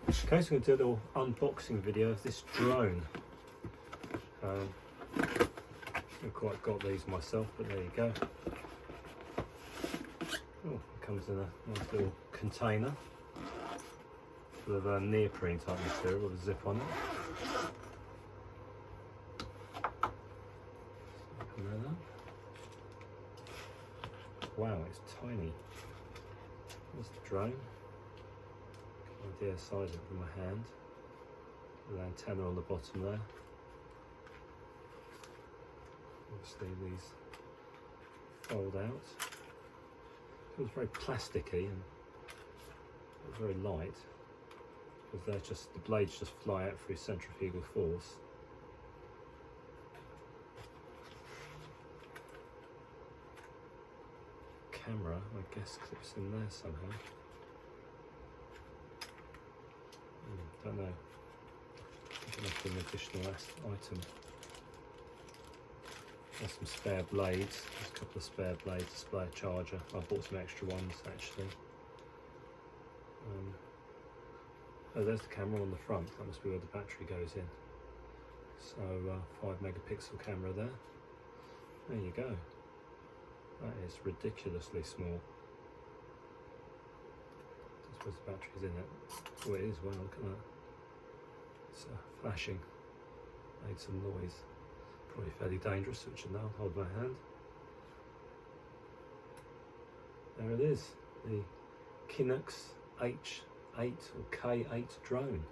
Okay, so I'm going to do a little unboxing video of this drone. I've quite got these myself, but there you go. Oh, it comes in a nice little container full of a neoprene type material with a zip on it. Open that up. Wow, it's tiny. There's the drone. Idea the size of it in my hand. With an antenna on the bottom there. Obviously these fold out. Feels very plasticky and very light. Because they're just, the blades just fly out through centrifugal force. Camera, I guess, clips in there somehow. Don't know. That's an additional item. There's some spare blades. There's a couple of spare blades, a spare charger. I bought some extra ones actually. Oh, there's the camera on the front. That must be where the battery goes in. So 5 megapixel camera there. There you go. That is ridiculously small. I suppose the battery's in it. Oh, it is. Wow, look at that. It's flashing. Made some noise. Probably fairly dangerous, which now hold my hand. There it is. The Qinux K8 drone.